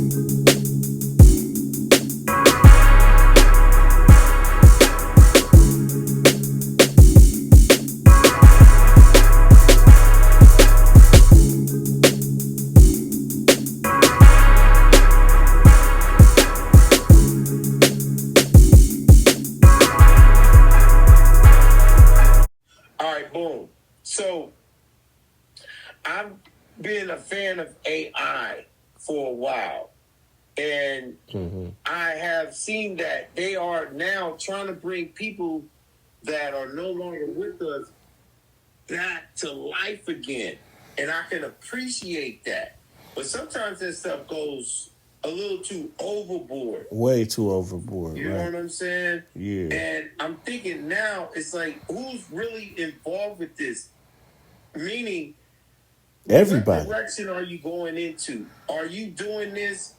All right, boom. So I've been a fan of AI for a while, and I have seen that they are now trying to bring people that are no longer with us back to life again. And I can appreciate that. But sometimes that stuff goes a little too overboard. Way too overboard, You know right? what I'm saying? Yeah. And I'm thinking now, it's like, who's really involved with this? Meaning, Everybody. what direction are you going into? Are you doing this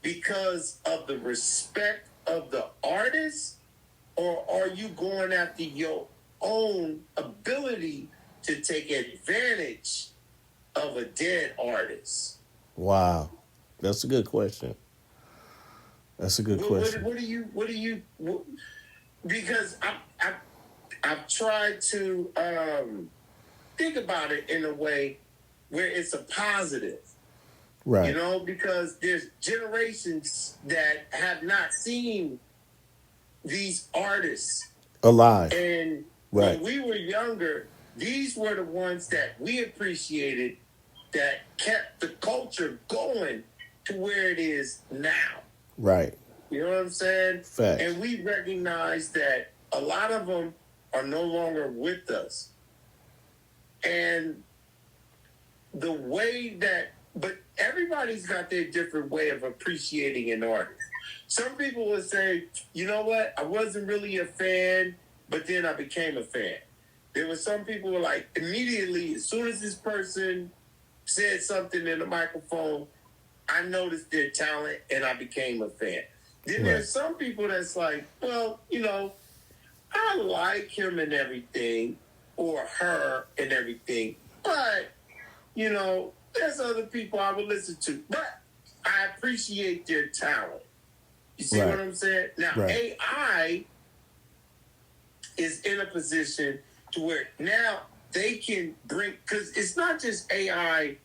because of the respect of the artist? Or are you going after your own ability to take advantage of a dead artist? Wow. That's a good question. That's a good question. What do you, because I've tried to think about it in a way where it's a positive. Right. You know, because there's generations that have not seen these artists Alive. And right. when we were younger, these were the ones that we appreciated that kept the culture going to where it is now. Right. You know what I'm saying? Fact. And we recognize that a lot of them are no longer with us. And the way that, but everybody's got their different way of appreciating an artist. Some people would say, you know what, I wasn't really a fan, but then I became a fan. There were some people who were like, immediately, as soon as this person said something in the microphone, I noticed their talent and I became a fan. Then there's some people that's like, well, you know, I like him and everything, or her and everything, but, you know, there's other people I would listen to, but I appreciate their talent. You see what I'm saying? Now, AI is in a position to where now they can bring, because it's not just AI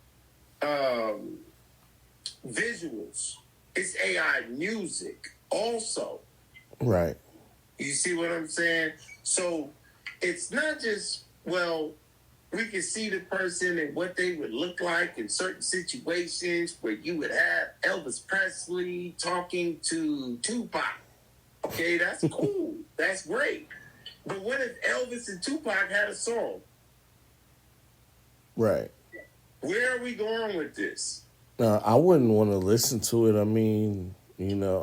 visuals, it's AI music also. Right. You see what I'm saying? So it's not just, well, we can see the person and what they would look like in certain situations where you would have Elvis Presley talking to Tupac. Okay, that's cool. That's great. But what if Elvis and Tupac had a song? Right. Where are we going with this? I wouldn't want to listen to it. I mean, you know,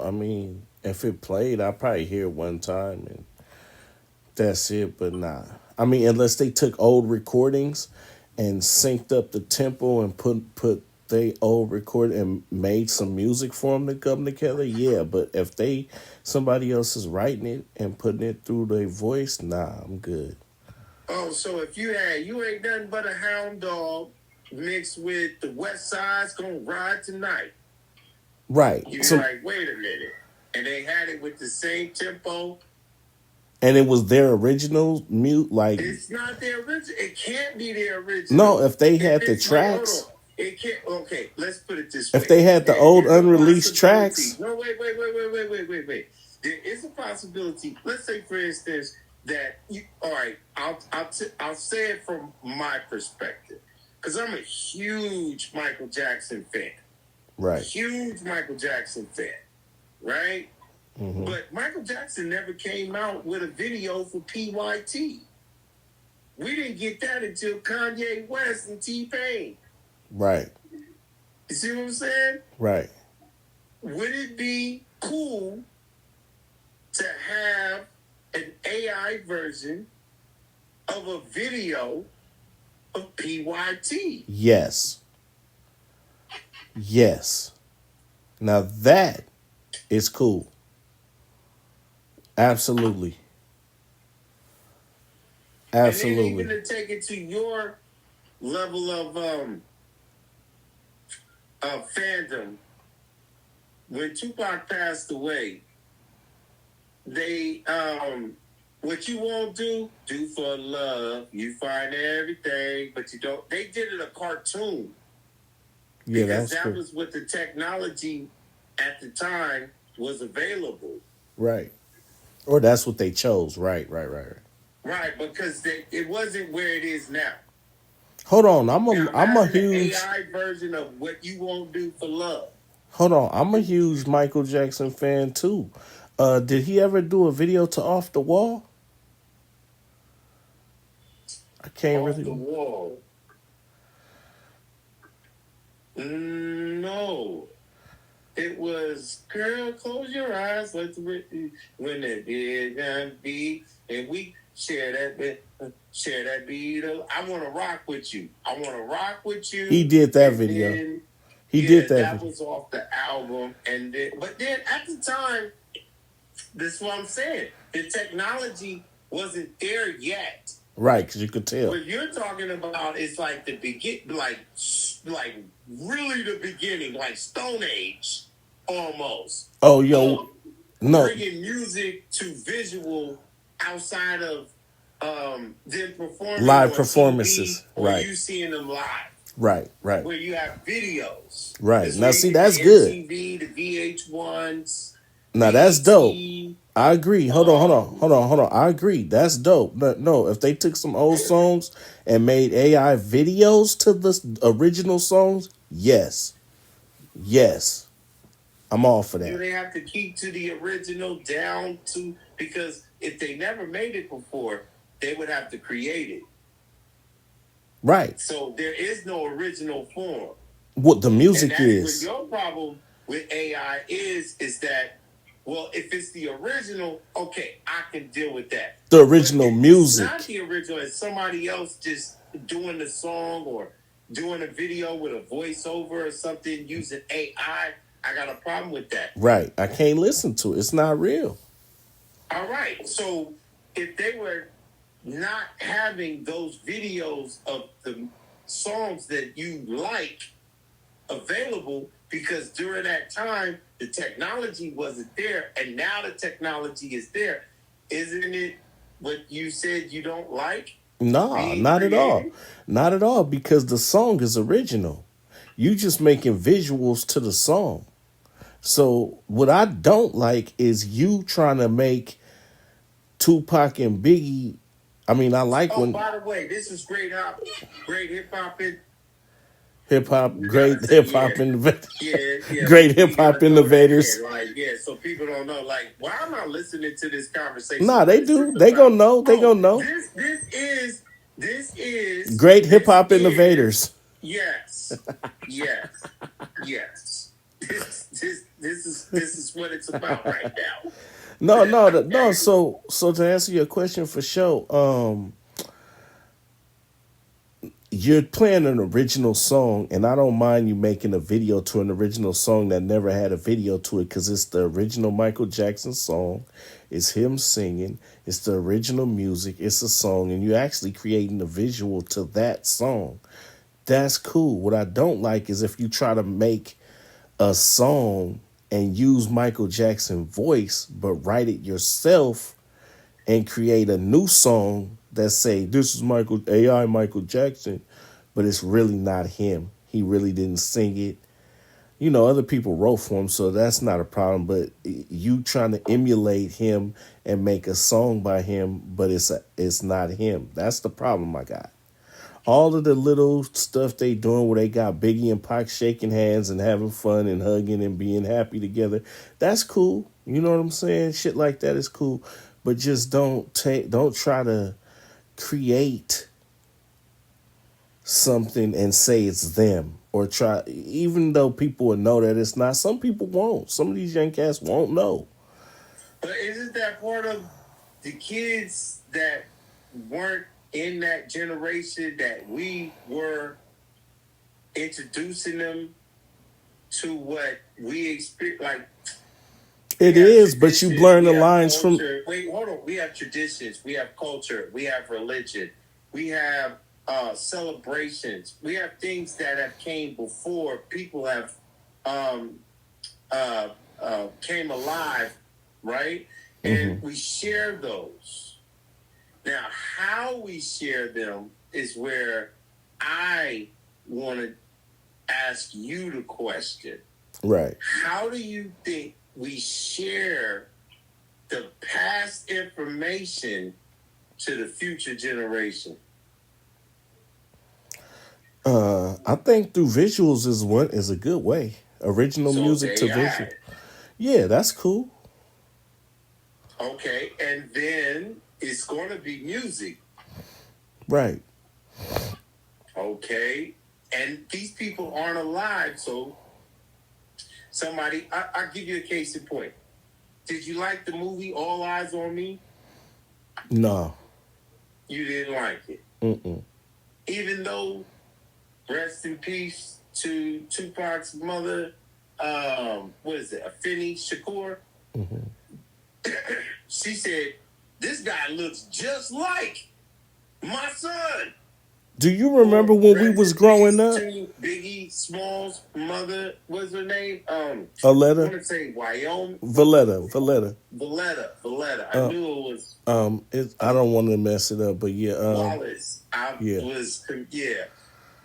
if it played, I'd probably hear it one time and that's it, but nah. I mean, unless they took old recordings and synced up the tempo and put they old record and made some music for them to come together, yeah. But if somebody else is writing it and putting it through their voice, nah, I'm good. Oh, so if you ain't nothing but a hound dog mixed with the West Side's Gonna Ride Tonight. Right. You're like, wait a minute. And they had it with the same tempo. And it was their original mute, like it's not their original. It can't be their original. No, if they had the tracks. Hold on. It can't. Okay, let's put it this way. If they had the old unreleased tracks. No, wait. There is a possibility. Let's say, for instance, that all right. I'll say it from my perspective because I'm a huge Michael Jackson fan. Right. Huge Michael Jackson fan. Right. Mm-hmm. But Michael Jackson never came out with a video for PYT. We didn't get that until Kanye West and T-Pain. Right. You see what I'm saying? Right. Would it be cool to have an AI version of a video of PYT? Yes. Yes. Now that is cool. Absolutely. Absolutely. And then even to take it to your level of fandom, when Tupac passed away, they what you won't do for love. You find everything, but you don't. They did it a cartoon Yeah, because that's that cool. was what the technology at the time was available. Right. Or that's what they chose. Right. Right, because it wasn't where it is now. Hold on, Now I'm a imagine the huge AI version of what you won't do for love. hold on, I'm a huge Michael Jackson fan too. Did he ever do a video to Off the Wall? I can't Off the really. wall. No. It was, girl, close your eyes, let the when it did and beat, and we share that bit, I want to rock with you. I want to rock with He you. did that And video. then, He yeah, did that that video. was off the album. And then, but then at the time, this is what I'm saying. The technology wasn't there yet. Right, because you could tell. What you're talking about is like the like really the beginning, like Stone Age, almost. Oh, yo, no. Bringing music to visual outside of them performing Live on performances. TV or Right. you seeing them live. Right. Where you have videos. Right. That's Now, where you see, get that's the good. MTV, the VH1s, Now, that's dope. BET. I agree. Hold on. I agree. That's dope. No, if they took some old songs and made AI videos to the original songs, yes. I'm all for Do that. they have to keep to the original down to, because if they never made it before, they would have to create it. Right. So there is no original form. What the And music that's is. what your problem with AI is that, well, if it's the original, okay, I can deal with that. The original But if music. it's not the original, it's somebody else just doing the song or doing a video with a voiceover or something using AI. I got a problem with that. Right. I can't listen to it. It's not real. All right. So if they were not having those videos of the songs that you like available, because during that time the technology wasn't there, and now the technology is there, isn't it what you said you don't like? Nah, not at all. Not at all, because the song is original. You just making visuals to the song. So what I don't like is you trying to make Tupac and Biggie. I mean, I like Oh, when by the way, this is great hip hop. hip hop, You great gotta say, hip hop innovators, yeah. great We hip hop gotta throw that innovators. in, like, yeah, so people don't know, like, why am I listening to this conversation? Nah, What they is do. this They about? gonna know. They Oh, gonna know. Great hip hop innovators. Yes. This is what it's about right now. No. So to answer your question for sure, you're playing an original song, and I don't mind you making a video to an original song that never had a video to it, because it's the original Michael Jackson song. It's him singing. It's the original music. It's a song, and you're actually creating a visual to that song. That's cool. What I don't like is if you try to make a song and use Michael Jackson voice, but write it yourself and create a new song that say this is Michael Jackson, but it's really not him. He really didn't sing it. You know, other people wrote for him, so that's not a problem. But you trying to emulate him and make a song by him, but it's not him. That's the problem I got. All of the little stuff they doing where they got Biggie and Pac shaking hands and having fun and hugging and being happy together, that's cool. You know what I'm saying? Shit like that is cool. But just don't try to create something and say it's them, or try, even though people will know that it's not. Some people won't. Some of these young cats won't know. But isn't that part of the kids that weren't in that generation that we were introducing them to what we experience? Like, it is, but you blurring the lines culture. Wait, hold on. We have traditions. We have culture. We have religion. We have celebrations. We have things that have came before. People have came alive, right? And we share those. Now, how we share them is where I want to ask you the question. Right. How do you think we share the past information to the future generation? I think through visuals is a good way. Original So music to AI. visual. Yeah, that's cool. Okay, and then it's going to be music. Right. Okay, and these people aren't alive, so I'll give you a case in point. Did you like the movie All Eyes on Me? No. You didn't like it. Mm-mm. Even though, rest in peace to Tupac's mother, what is it, Afeni Shakur? She said, this guy looks just like my son. Do you remember when we was growing up? To Biggie Smalls' mother, what's her name? I Aletta? want to say Wyoming. Valletta. I knew it was I don't want to mess it up, but yeah. Wallace.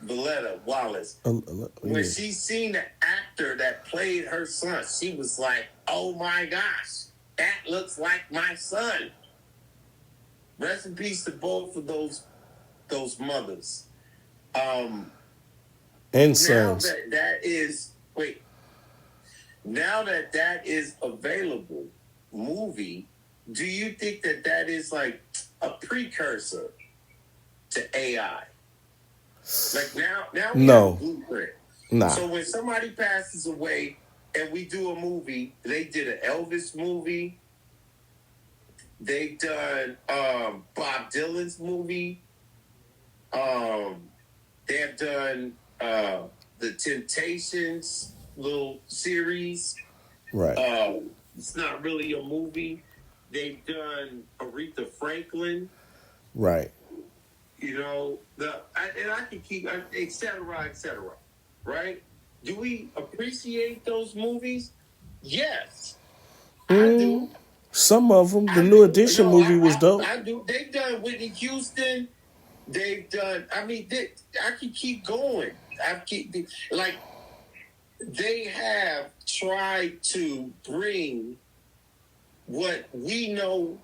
Valletta Wallace. When she seen the actor that played her son, she was like, "Oh my gosh, that looks like my son." Rest in peace to both of those mothers. And sons. Now that is available movie, do you think that is like a precursor to AI? Like now we have a blueprint. Nah. So when somebody passes away and we do a movie, they did an Elvis movie. They've done Bob Dylan's movie. They have done the Temptations little series. Right. It's not really a movie. They've done Aretha Franklin. Right. You know, and I can keep, et cetera, right? Do we appreciate those movies? Yes, I do. Some of them. The New Edition movie was dope. I do. They've done Whitney Houston. They've done. I mean, I can keep going. They have tried to bring what we know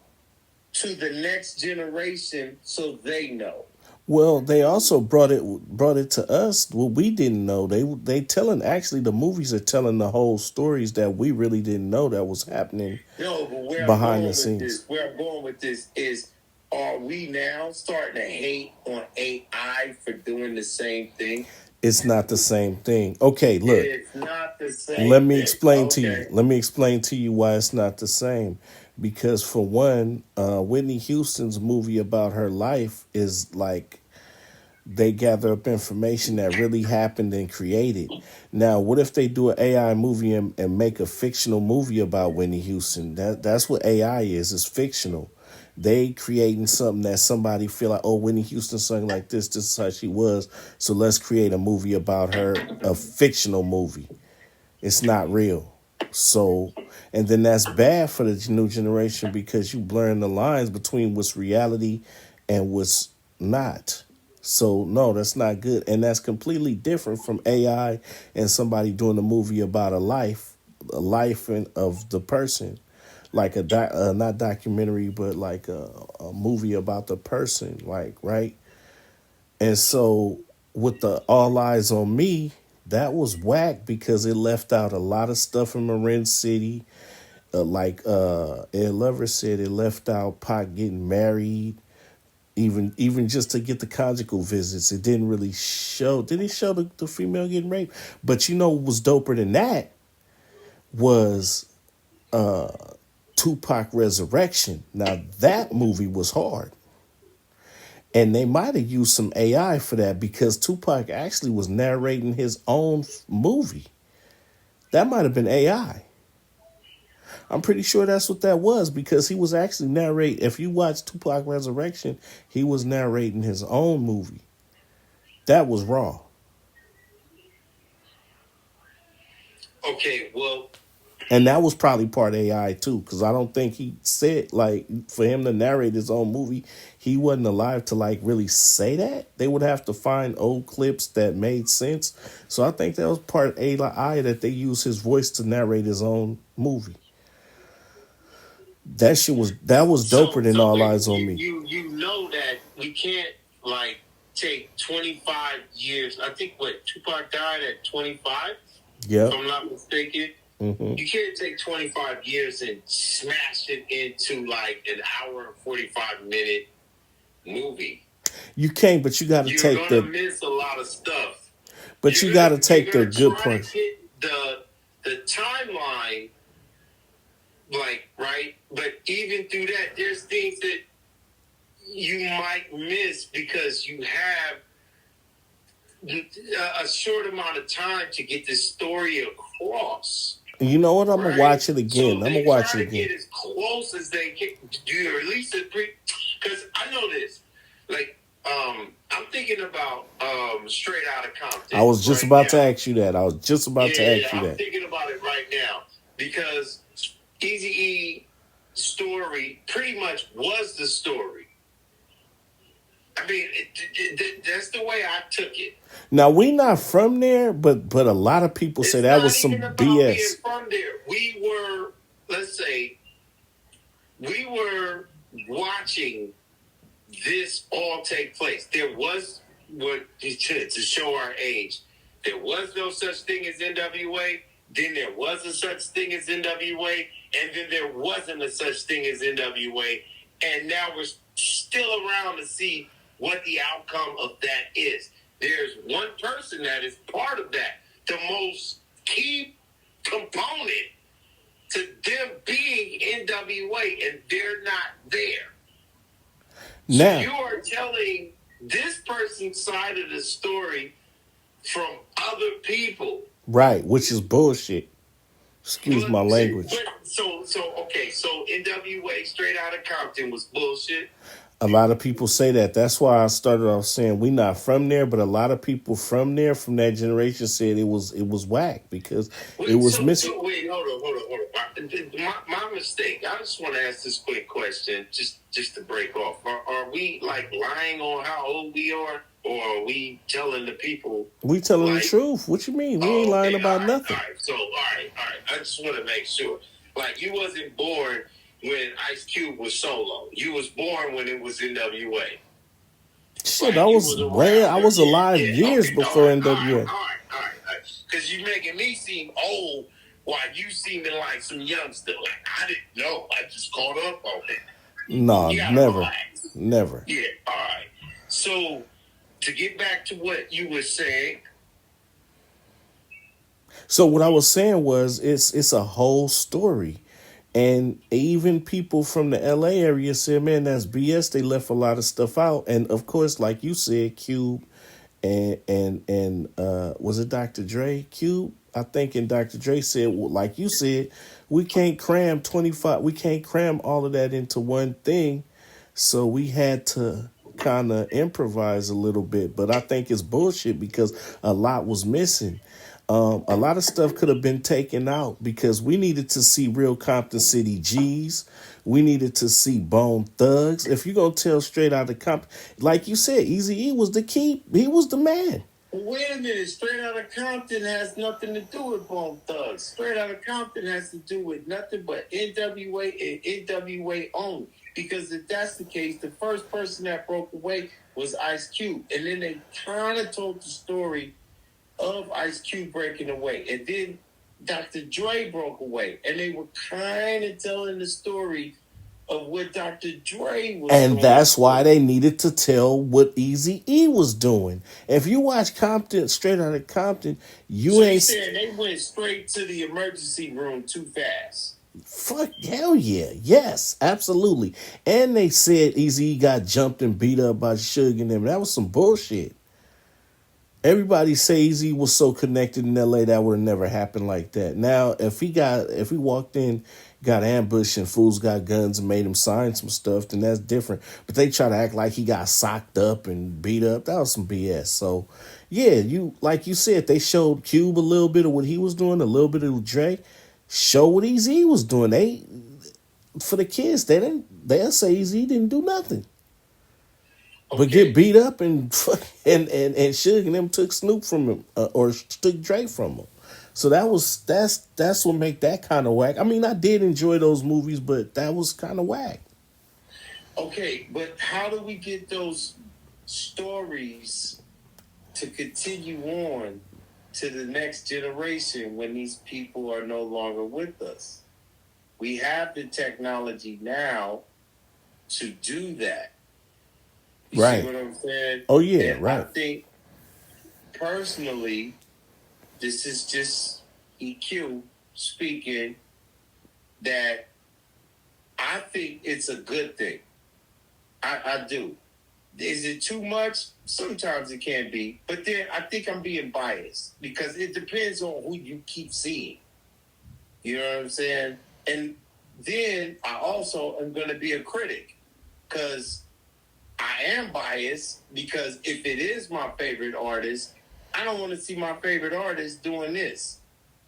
to the next generation, so they know. Well, they also brought it to us what we didn't know. They telling, actually the movies are telling the whole stories that we really didn't know that was happening. No, but behind the scenes. Where I'm going with this is, are we now starting to hate on AI for doing the same thing? It's not the same thing. Okay, look. It's not the same. Let me explain to you. Let me explain to you why it's not the same. Because for one, Whitney Houston's movie about her life is like they gather up information that really happened and created. Now, what if they do an AI movie and make a fictional movie about Whitney Houston? That's what AI is. It's fictional. They creating something that somebody feel like, oh, Whitney Houston sung like this. This is how she was. So let's create a movie about her, a fictional movie. It's not real. So, and then that's bad for the new generation because you blurring the lines between what's reality and what's not. So, no, that's not good. And that's completely different from AI and somebody doing a movie about a life of the person. Like not documentary, but like a movie about the person, like, right? And so with the All Eyes on Me, that was whack because it left out a lot of stuff in Marin City. Like Ed Lover said, it left out Pac getting married, even just to get the conjugal visits. It didn't really show. Did it show the female getting raped? But you know what was doper than that was Tupac Resurrection. Now that movie was hard. And they might have used some AI for that because Tupac actually was narrating his own movie. That might have been AI. I'm pretty sure that's what that was because he was actually narrating. If you watch Tupac Resurrection, he was narrating his own movie. That was raw. Okay, well, And that was probably part AI too, because I don't think he said, like, for him to narrate his own movie, he wasn't alive to like really say that. They would have to find old clips that made sense. So I think that was part AI, that they used his voice to narrate his own movie. That was doper than All wait, Eyes on Me. you know that we can't like take 25 years. I think what Tupac died at 25, Yep. if I'm not mistaken. Mm-hmm. You can't take 25 years and smash it into like an hour and 45-minute movie. You can't, but you got to take You're gonna miss a lot of stuff. But you got to take the good try parts. to get the timeline, like, right? But even through that, there's things that you might miss because you have a short amount of time to get this story across. You know what? I'm gonna watch it again. So I'm gonna watch it again. Get as close as they can do, or at least because I know this. Like, I'm thinking about Straight Outta Compton. I was just about to ask you that. I'm thinking about it right now because Eazy-E story pretty much was the story. I mean, that's the way I took it. Now, we not from there, but a lot of people say that was some BS. Being from there, we were, let's say, watching this all take place. There was, to show our age, there was no such thing as NWA. Then there was a such thing as NWA, and then there wasn't a such thing as NWA, and now we're still around to see what the outcome of that is. There's one person that is part of that, the most key component to them being NWA, and they're not there. Now, so you are telling this person's side of the story from other people. Right, which is bullshit. Excuse my language. So NWA Straight Outta Compton was bullshit. A lot of people say that. That's why I started off saying we not from there, but a lot of people from there, from that generation, said it was whack because it was missing. Wait, hold on. My mistake. I just want to ask this quick question, just to break off. Are we like lying on how old we are, or are we telling the people? We telling the truth. What you mean? We ain't lying about nothing. All right. I just want to make sure. Like, you wasn't born when Ice Cube was solo. You was born when it was NWA. Shit, I was alive years before NWA. All right. Because you making me seem old while you seeming like some youngster. Like, I didn't know. I just caught up on it. No, never. Yeah, all right. So, to get back to what you were saying. So what I was saying was it's a whole story. And even people from the LA area said, man, that's BS. They left a lot of stuff out. And of course, like you said, Cube and was it Dr. Dre? Cube, I think, and Dr. Dre said, well, like you said, we can't cram all of that into one thing. So we had to kind of improvise a little bit. But I think it's bullshit because a lot was missing. A lot of stuff could have been taken out because we needed to see real Compton City G's. We needed to see Bone Thugs. If you're going to tell Straight Outta Compton, like you said, Eazy-E was the key. He was the man. Wait a minute. Straight Outta Compton has nothing to do with Bone Thugs. Straight Outta Compton has to do with nothing but NWA and NWA only. Because if that's the case, the first person that broke away was Ice Cube. And then they kind of told the story of Ice Cube breaking away. And then Dr. Dre broke away. And they were kind of telling the story of what Dr. Dre was doing. And that's why they needed to tell what Eazy-E was doing. If you watch Compton, Straight Outta Compton, saying they went straight to the emergency room too fast. Fuck, hell yeah. Yes, absolutely. And they said Eazy-E got jumped and beat up by Suge and them. That was some bullshit. Everybody says he was so connected in LA that would have never happened like that. Now, if he walked in, got ambushed and fools got guns and made him sign some stuff, then that's different. But they try to act like he got socked up and beat up. That was some BS. So Yeah, you like you said, they showed Cube a little bit of what he was doing, a little bit of Dre. Show what Eazy was doing. They for the kids, they'll say Eazy didn't do nothing. But get Okay, beat up and and Suge and them took Snoop from him or took Drake from him. So that's what make that kind of whack. I mean, I did enjoy those movies, but that was kind of whack. okay, but how do we get those stories to continue on to the next generation when these people are no longer with us? We have the technology now to do that. You see Right. what I'm saying? Oh yeah, And I right. think personally, this is just EQ speaking, that I think it's a good thing. I do. Is it too much? Sometimes it can be. But then I think I'm being biased because it depends on who you keep seeing. You know what I'm saying? And then I also am going to be a critic because I am biased, because if it is my favorite artist, I don't want to see my favorite artist doing this.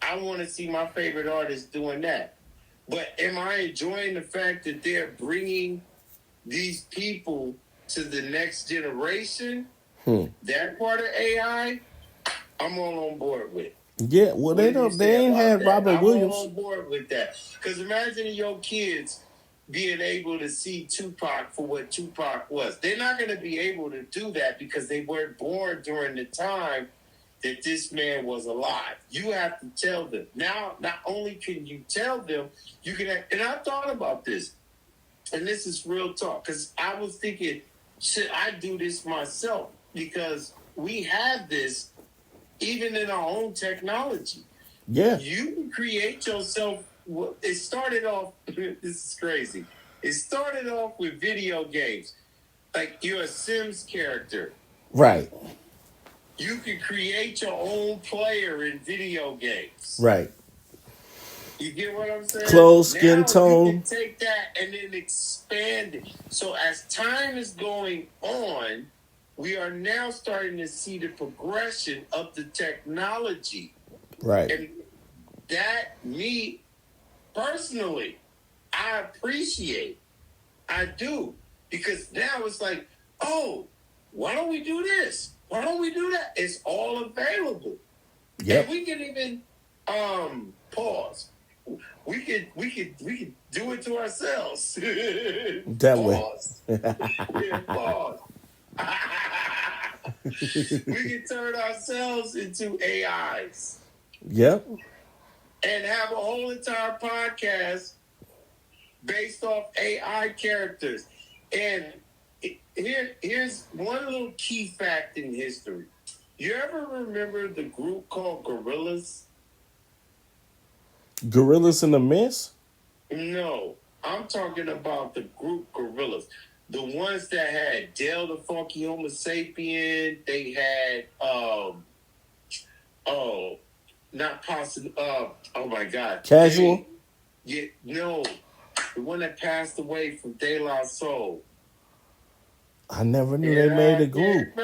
I want to see my favorite artist doing that. But am I enjoying the fact that they're bringing these people to the next generation? That part of AI, I'm all on board with. Yeah, well What they do you don't. They say ain't about had that? Robert I'm all Williams. on board with that. Because imagine your kids being able to see Tupac for what Tupac was. They're not going to be able to do that because they weren't born during the time that this man was alive. You have to tell them. Now, not only can you tell them, you can. And I thought about this, and this is real talk, because I was thinking, should I do this myself? Because we have this even in our own technology. Yeah, You can create yourself. It started off, this is crazy. It started off with video games. Like you're a Sims character. right, You can create your own player in video games. right. You get what I'm saying? Clothes, skin Now you can tone. take that and then expand it. So as time is going on, we are now starting to see the progression of the technology. Right. And that, me personally, I appreciate. I do. Because now it's like, oh, why don't we do this? Why don't we do that? It's all available. Yep. And we can even pause. We could do it to ourselves. That way. Pause. Yeah, pause. We can turn ourselves into AIs Yep. and have a whole entire podcast based off AI characters. And here's one little key fact in history. You ever remember the group called Gorillaz? Gorillas in the Mist. No, I'm talking about the group Gorillaz. The ones that had Dale the Funky Homo Sapien. They had not possible. Oh my God, Casual. No, the one that passed away from De La Soul. I never knew they made a group.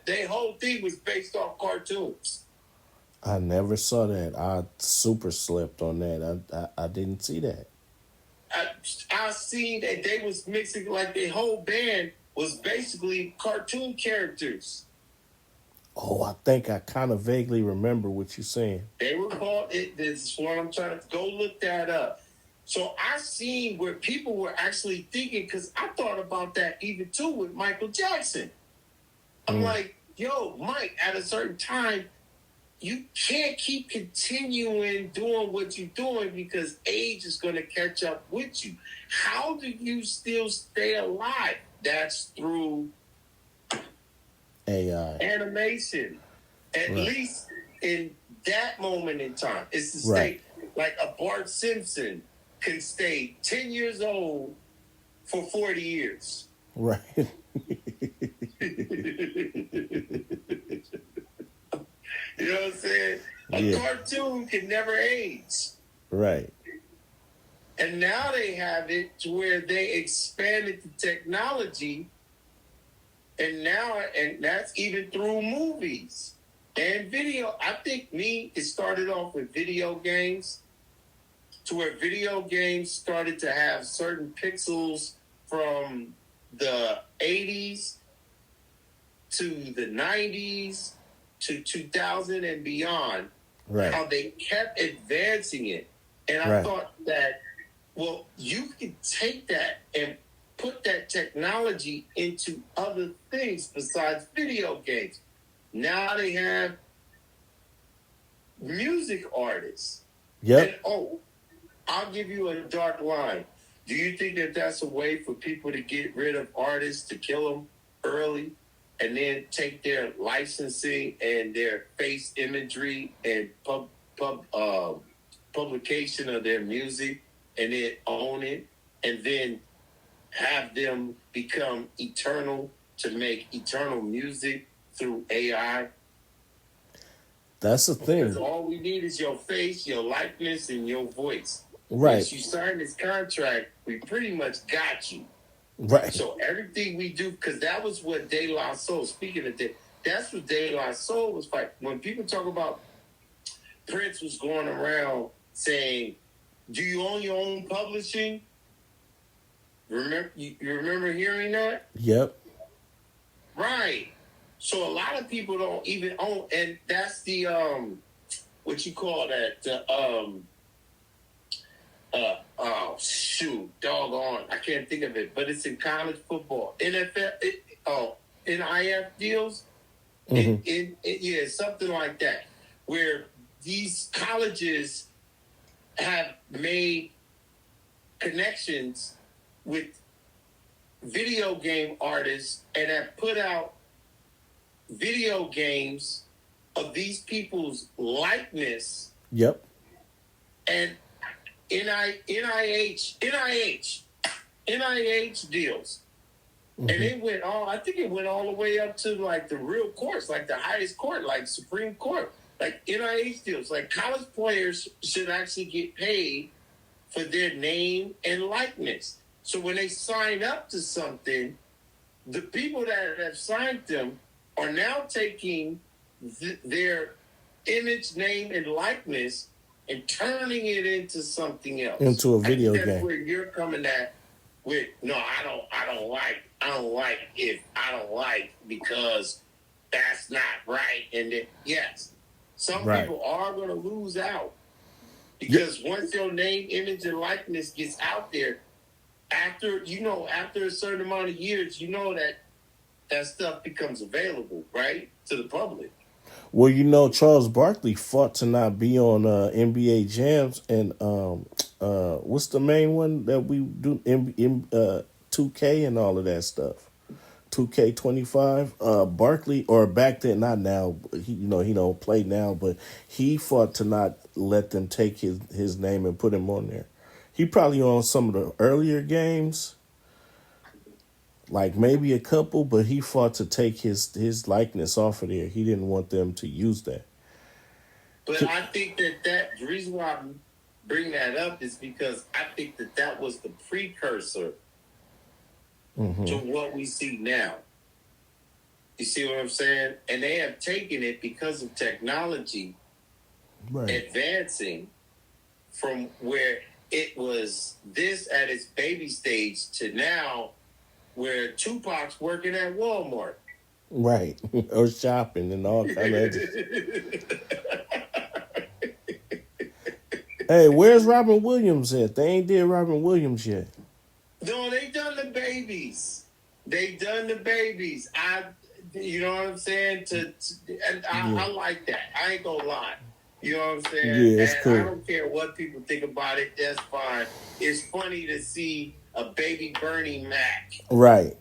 Their whole thing was based off cartoons. I never saw that. I super slept on that. I didn't see that. I seen that they was mixing, like the whole band was basically cartoon characters. Oh, I think I kind of vaguely remember what you're saying. They were called it. This is what I'm trying to go look that up. So I seen where people were actually thinking, because I thought about that even too with Michael Jackson. I'm like, yo, Mike, at a certain time, you can't keep continuing doing what you're doing because age is going to catch up with you. How do you still stay alive? That's through AI. animation. At Right. least in that moment in time. It's to stay, Right. like a Bart Simpson can stay 10 years old for 40 years. Right. You know what I'm saying? A cartoon can never age. Right. And now they have it to where they expanded the technology And that's even through movies and video. I think it started off with video games, to where video games started to have certain pixels from the 80s to the 90s to 2000 and beyond. Right. How they kept advancing it. And I thought that, well, you could take that and put that technology into other things besides video games. Now they have music artists. Yep. And, I'll give you a dark line. Do you think that that's a way for people to get rid of artists, to kill them early, and then take their licensing and their face imagery and publication of their music and then own it, and then have them become eternal to make eternal music through AI? That's the thing. Because all we need is your face, your likeness, and your voice. Right. Once you sign this contract, we pretty much got you. Right. So everything we do, because that was what De La Soul, speaking of that, that's what De La Soul was like. When people talk about Prince was going around saying, do you own your own publishing? You remember hearing that? Yep. Right. So a lot of people don't even own, and that's the what you call that? Oh shoot, doggone! I can't think of it, but it's in college football, NFL, NIF deals. Yeah, something like that, where these colleges have made connections with video game artists and have put out video games of these people's likeness. Yep. And NIH deals. And it went I think it went all the way up to like the real courts, like the highest court, like Supreme Court, like NIH deals. Like college players should actually get paid for their name and likeness. So when they sign up to something, the people that have signed them are now taking their image, name, and likeness and turning it into something else. Into a video that's game. Where you're coming at with, no, I don't like because that's not right. And then, yes, some people are going to lose out because once your name, image, and likeness gets out there, after a certain amount of years, that stuff becomes available, right, to the public. Well, Charles Barkley fought to not be on NBA Jams and what's the main one that we do? 2K and all of that stuff. 2K25. Barkley, or back then, not now. He don't play now, but he fought to not let them take his name and put him on there. He probably on some of the earlier games, like maybe a couple, but he fought to take his likeness off of there. He didn't want them to use that. But I think that the reason why I bring that up is because I think that was the precursor to what we see now. You see what I'm saying? And they have taken it because of technology advancing from where it was this at its baby stage to now where Tupac's working at Walmart. Right. Or shopping and all kind of Hey, where's Robin Williams at? They ain't did Robin Williams yet. No, they done the babies. You know what I'm saying? I like that. I ain't gonna lie. You know what I'm saying? Yeah, it's cool. I don't care what people think about it. That's fine. It's funny to see a baby Bernie Mac. Right.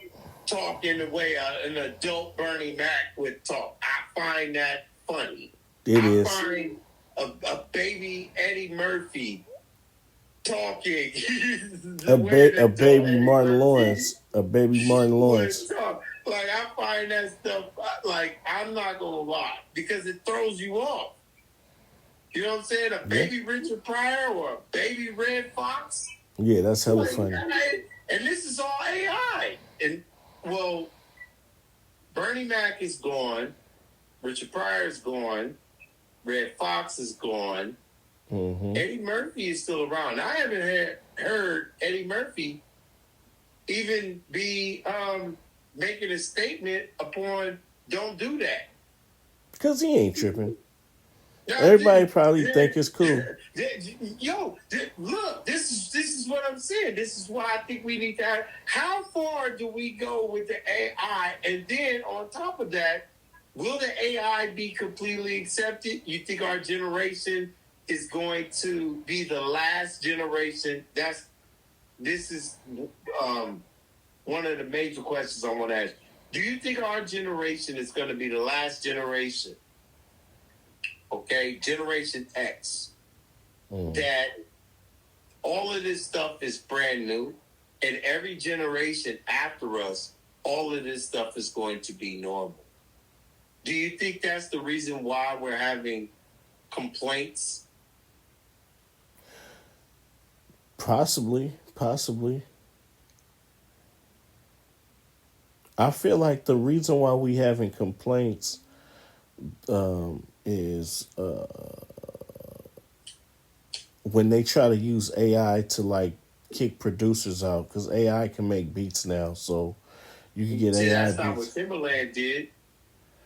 Talk in the way an adult Bernie Mac would talk. I find that funny. I find a baby Eddie Murphy talking. a baby Martin Lawrence. A baby Martin Lawrence. Like, I find that stuff, like, I'm not going to lie, because it throws you off. You know what I'm saying? A baby Richard Pryor or a baby Red Fox. Yeah, that's hella funny. And this is all AI. And, well, Bernie Mac is gone. Richard Pryor is gone. Red Fox is gone. Mm-hmm. Eddie Murphy is still around. I haven't heard Eddie Murphy even be making a statement upon don't do that. Because he ain't tripping. Now, Everybody probably think it's cool. Look, this is what I'm saying. This is why I think we need to have, how far do we go with the AI? And then on top of that, will the AI be completely accepted? You think our generation is going to be the last generation? This is one of the major questions I want to ask. Do you think our generation is going to be the last generation? Okay, Generation X, that all of this stuff is brand new, and every generation after us, all of this stuff is going to be normal. Do you think that's the reason why we're having complaints? Possibly. I feel like the reason why we having complaints is when they try to use AI to like kick producers out, because AI can make beats now, so you can get AI That's beats. not what Timberland did.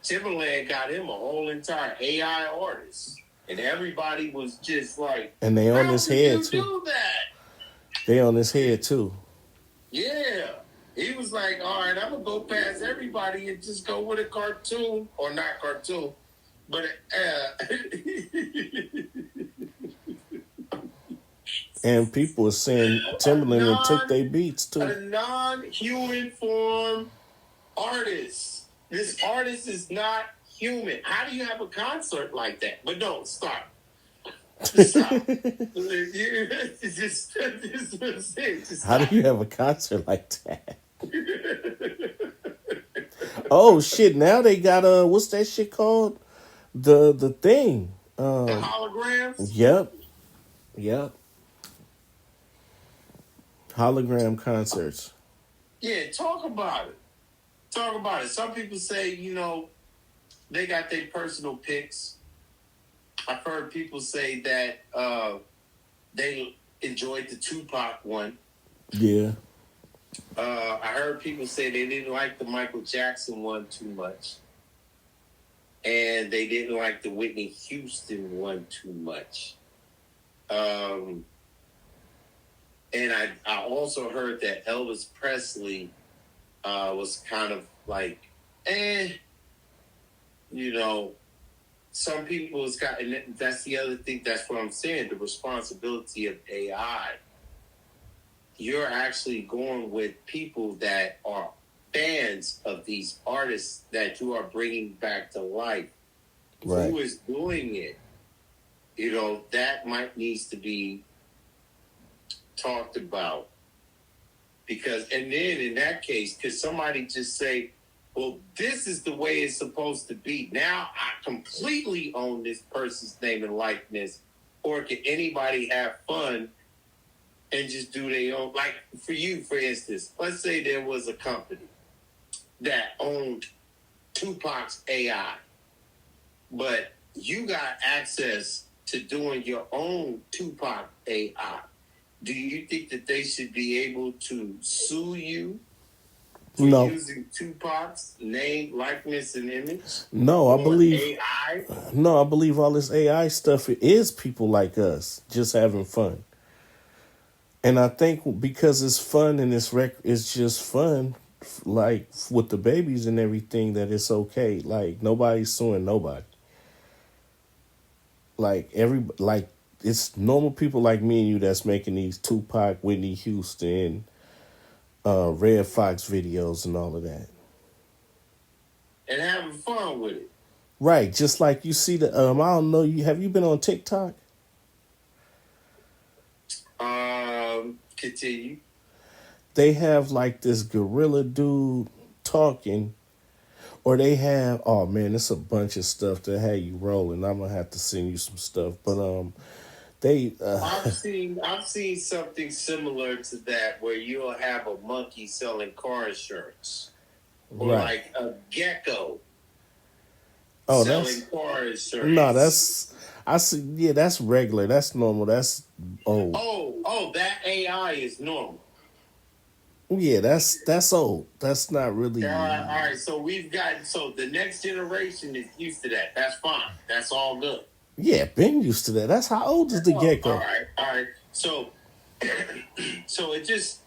Timberland got him a whole entire AI artist, and everybody was just like, and they on his head too. Do that? They on his head too. Yeah. He was like, all right, I'm going to go past everybody and just go with a cartoon, or not cartoon, but and people were saying Timberland took their beats too. A non-human form artist. This artist is not human. How do you have a concert like that? But don't stop. Stop. How do you have a concert like that? Oh shit! Now they got what's that shit called? The thing. The holograms. Yep. Hologram concerts. Yeah, talk about it. Some people say, they got their personal picks. I've heard people say that they enjoyed the Tupac one. Yeah. I heard people say they didn't like the Michael Jackson one too much. And they didn't like the Whitney Houston one too much. And I also heard that Elvis Presley was kind of like, some people has got, and that's the other thing, that's what I'm saying, the responsibility of AI. You're actually going with people that are fans of these artists that you are bringing back to life. Right. Who is doing it? That might needs to be talked about. And then in that case, could somebody just say, well, this is the way it's supposed to be. Now I completely own this person's name and likeness. Or can anybody have fun and just do their own? Like for you, for instance, let's say there was a company that owned Tupac's AI, but you got access to doing your own Tupac AI. Do you think that they should be able to sue you for using Tupac's name, likeness, and image? No, I believe AI. No, I believe all this AI stuff is people like us just having fun. And I think because it's fun and it's just fun, like with the babies and everything, that it's okay. Like nobody's suing nobody. Like it's normal people like me and you that's making these Tupac, Whitney Houston, Red Fox videos and all of that. And having fun with it. Right, just like you see the I don't know, have you been on TikTok? Continue. They have like this gorilla dude talking, or they have, oh man, it's a bunch of stuff that had you rolling. I'm gonna have to send you some stuff, but I've seen something similar to that where you'll have a monkey selling car insurance. or Right. like a gecko Oh, selling that's car no. insurance. That's I see. Yeah, that's regular. That's normal. That's old. That AI is normal. Yeah, that's old. That's not All really. right. So the next generation is used to that. That's fine. That's all good. Yeah, been used to that. That's how old is the Oh, all gecko? right, all right. So, so it's just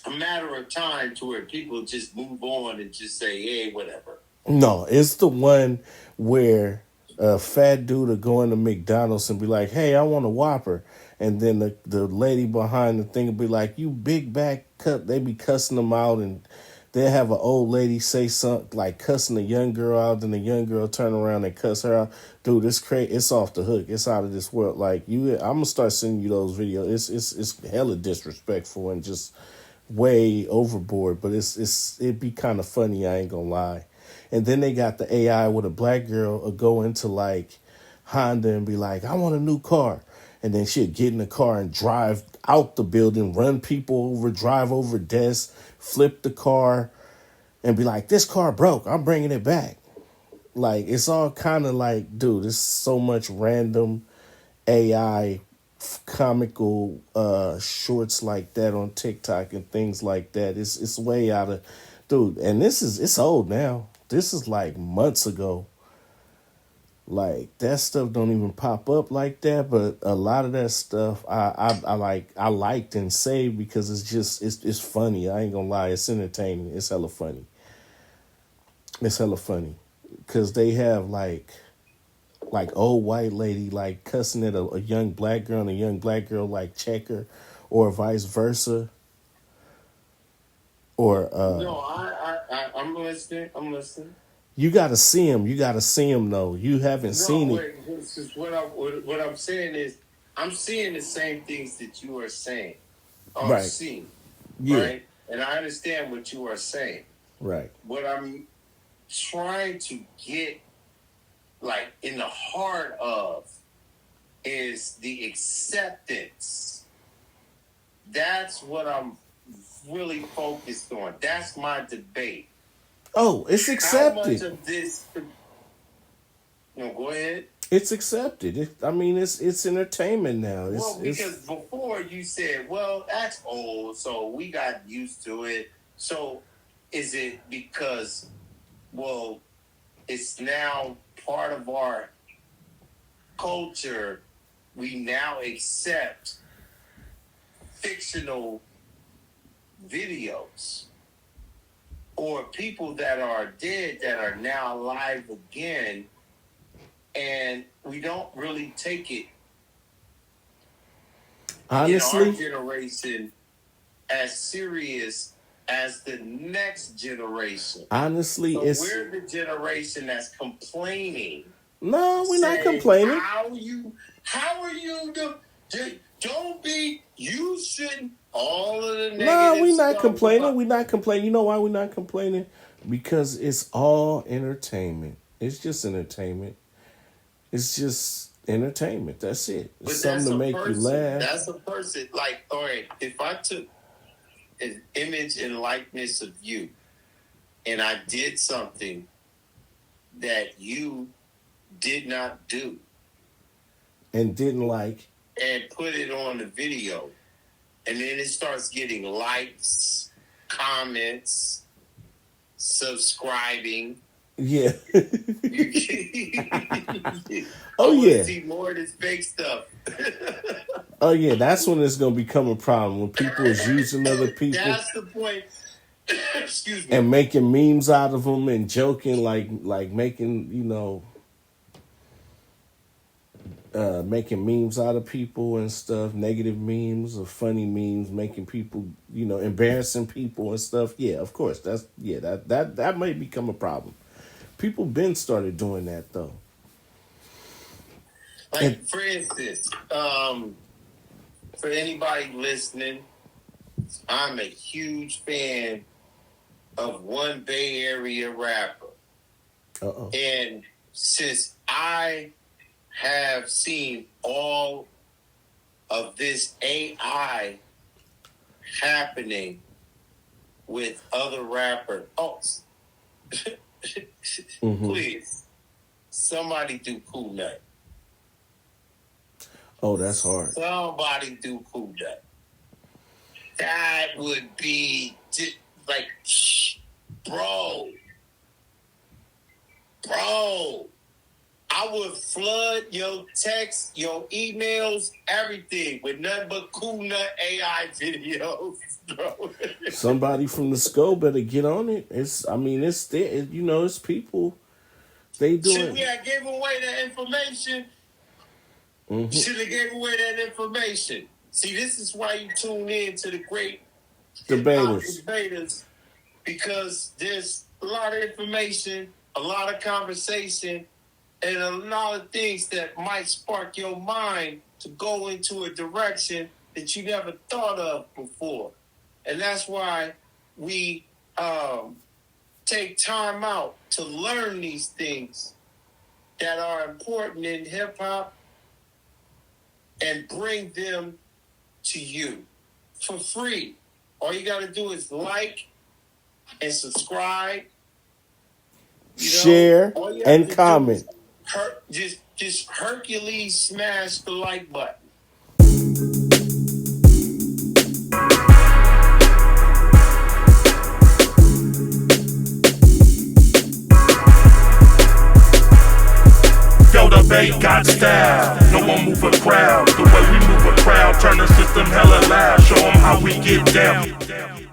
a matter of time to where people just move on and just say, "Hey, whatever." No, it's the one where a fat dude will go into McDonald's and be like, "Hey, I want a Whopper," and then the lady behind the thing will be like, "You big back cut." They be cussing them out, and they have an old lady say something like cussing a young girl out, and the young girl turn around and cuss her out. Dude, it's crazy. It's off the hook. It's out of this world. Like you, I'm gonna start sending you those videos. It's hella disrespectful and just way overboard, but it'd be kind of funny. I ain't gonna lie. And then they got the AI with a black girl will go into like Honda and be like, "I want a new car," and then she'll get in the car and drive out the building, run people over, drive over desks, flip the car, and be like, "This car broke. I'm bringing it back." Like it's all kind of like, dude, it's so much random AI comical shorts like that on TikTok and things like that. It's way out of dude, and it's old now. This is like months ago. Like that stuff don't even pop up like that, but a lot of that stuff I liked and saved because it's funny. I ain't gonna lie, it's entertaining. It's hella funny. It's hella funny because they have like old white lady like cussing at a young black girl and a young black girl like check her or vice versa or No, I'm listening. I'm listening. you gotta see him, though. You haven't No, seen it. wait. This is what I'm saying is I'm seeing the same things that you are saying or Right. seeing, Yeah. right? And I understand what you are saying. Right. What I'm trying to get like in the heart of is the acceptance. That's what I'm really focused on. That's my debate. Oh, it's How much accepted. of this? No, go ahead. It's accepted. I mean, it's entertainment now. Well, because before you said, "Well, that's old, so we got used to it." So, is it because, well, it's now part of our culture? We now accept fictional videos or people that are dead that are now alive again, and we don't really take it honestly. in our generation as serious as the next generation. Honestly, So it's we're the generation that's complaining. no, we're not saying, complaining. How are you don't be, you shouldn't, all of the negative No, we're not stuff complaining. about- We're not complaining. You know why we're not complaining? Because it's all entertainment. It's just entertainment. It's just entertainment. That's it. It's But something to make you laugh. That's a person. Like, all right, if I took an image and likeness of you and I did something that you did not do And didn't like. and put it on the video, and then it starts getting likes, comments, subscribing. Yeah. Oh, yeah. See more of this fake stuff. Oh yeah. That's when it's gonna become a problem when people is using other people. That's the point. Excuse me. And making memes out of them and joking like making making memes out of people and stuff, negative memes or funny memes, making people, embarrassing people and stuff. Yeah, of course. That may become a problem. People been started doing that though. Like, for instance, for anybody listening, I'm a huge fan of one Bay Area rapper. Uh-oh. And since I have seen all of this AI happening with other rappers. Oh, Please, somebody do Cool Nut. Oh, that's hard. Somebody do Cool Nut. That would be like, bro. I would flood your texts, your emails, everything with nothing but Cool Nut AI videos, bro. Somebody from the scope better get on it. It's there. You know, it's people. They doing. Should we have given away that information? Should have gave away that information. See, this is why you tune in to the great debaters, because there's a lot of information, a lot of conversation, and a lot of things that might spark your mind to go into a direction that you never thought of before. And that's why we take time out to learn these things that are important in hip-hop and bring them to you for free. All you got to do is like and subscribe. Share and comment. Just Hercules smash the like button. Gottabeclean got style, no one move a crowd. The way we move a crowd, turn the system hella loud. Show them how we get down.